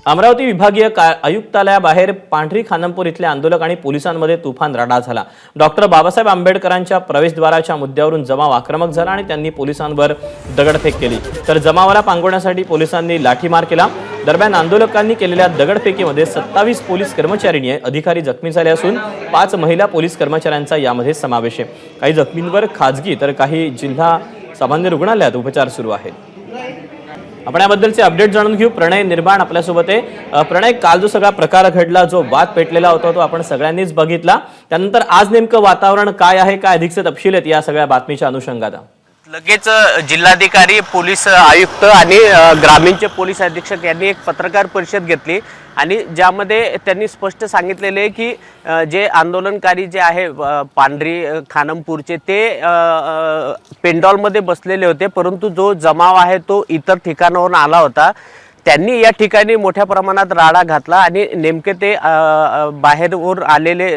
अमरावती विभागीय आयुक्तालयाबाहेर पांढरी खानमपूर इथले आंदोलक आणि पोलिसांमध्ये तुफान राडा झाला। डॉक्टर बाबासाहेब आंबेडकरांच्या प्रवेशद्वाराच्या मुद्द्यावरून जमाव आक्रमक झाला आणि त्यांनी पोलिसांवर दगडफेक केली, तर जमावाला पांगवण्यासाठी पोलिसांनी लाठीमार केला। दरम्यान आंदोलकांनी केलेल्या दगडफेकीमध्ये 27 पोलीस कर्मचारी अधिकारी जखमी झाले असून 5 महिला पोलीस कर्मचाऱ्यांचा यामध्ये समावेश आहे। काही जखमींवर खाजगी तर काही जिल्हा सामान्य रुग्णालयात उपचार सुरू आहेत। आपण याबद्दलचे अपडेट जाणून घेऊ। प्रणय निर्माण आपल्यासोबत आहे। प्रणय, काल जो सगळा प्रकार घडला, जो वाद पेटलेला होता, तो आपण सगळ्यांनीच बघितला। त्यानंतर आज नेमकं वातावरण काय आहे, काय अधिकचे तपशील आहेत या सगळ्या बातमीच्या अनुषंगाने? लगेच जिल्हाधिकारी, पोलीस आयुक्त आणि ग्रामीणचे पोलीस अधीक्षक यांनी एक पत्रकार परिषद घेतली आणि ज्यामध्ये त्यांनी स्पष्ट सांगितलेले आहे की जे आंदोलनकारी जे आहे पांढरी खानमपूरचे ते पेंडॉलमध्ये बसलेले होते, परंतु जो जमाव आहे तो इतर ठिकाणावरून आला होता। त्यांनी या ठिकाणी मोठ्या प्रमाणात राडा घातला आणि नेमके ते बाहेरवर आलेले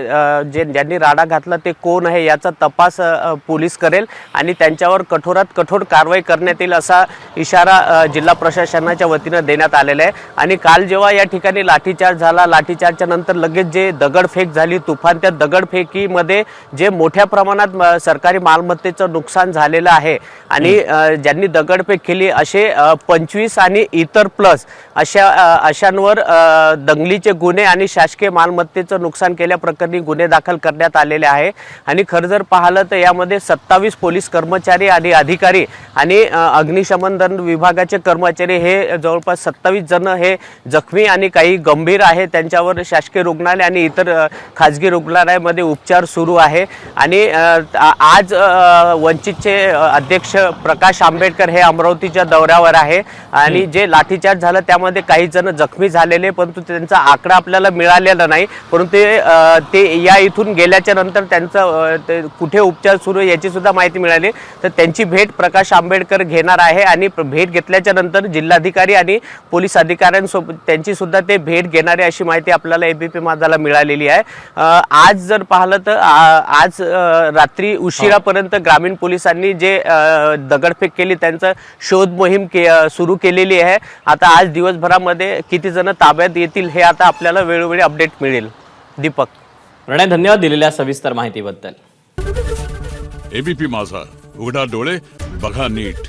ज्यांनी राडा घातला ते कोण आहे याचा तपास पोलीस करेल आणि त्यांच्यावर कठोरात कठोर कारवाई करण्यात येईल असा इशारा जिल्हा प्रशासनाच्या वतीने देण्यात आलेला आहे। आणि काल जेव्हा या ठिकाणी लाठीचार्ज झाला, लाठीचार्जच्या नंतर लगेच जे दगडफेक झाली तुफान, त्या दगडफेकीमध्ये जे मोठ्या प्रमाणात सरकारी मालमत्तेचं नुकसान झालेलं आहे आणि ज्यांनी दगडफेक केली असे 25 आणि इतर प्लस अशांवर दंगलीचे गुन्हे आणि शासकीय मालमत्तेचं नुकसान केल्याप्रकरणी गुन्हे दाखल करण्यात आलेले आहे। आणि खरं जर पाहिलं तर यामध्ये 27 पोलीस कर्मचारी आणि अधिकारी आणि अग्निशमन दल विभागाचे कर्मचारी हे जवळपास 27 जण हे जखमी आणि काही गंभीर आहे, त्यांच्यावर शासकीय रुग्णालय आणि इतर खाजगी रुग्णालयामध्ये उपचार सुरू आहे। आणि आज वंचितचे अध्यक्ष प्रकाश आंबेडकर हे अमरावतीच्या दौऱ्यावर आहे आणि जे लाठीचार्ज झालं त्यामध्ये काही जण जखमी झालेले, परंतु त्यांचा आकडा आपल्याला मिळालेला नाही। परंतु ते या इथून गेल्याच्या नंतर त्यांचा कुठे उपचार सुरू आहे याची सुद्धा माहिती मिळाली, तर त्यांची भेट प्रकाश आंबेडकर घेणार आहे आणि भेट घेतल्याच्या नंतर जिल्हाधिकारी आणि पोलीस अधिकाऱ्यांसोबत त्यांची सुद्धा ते भेट घेणार आहे अशी माहिती आपल्याला एबीपी माझाला मिळालेली आहे। आज जर पाहिलं तर आज रात्री उशिरापर्यंत ग्रामीण पोलिसांनी जे दगडफेक केली त्यांचा शोध मोहीम सुरू केलेली आहे। आता आज दिवसभरामध्ये किती जण ताब्यात येतील हे आता आपल्याला वेळोवेळी अपडेट मिळेल। दीपक, प्रणय, धन्यवाद दिलेल्या सविस्तर माहितीबद्दल। एबीपी माझा, उघडा डोळे बघा नीट।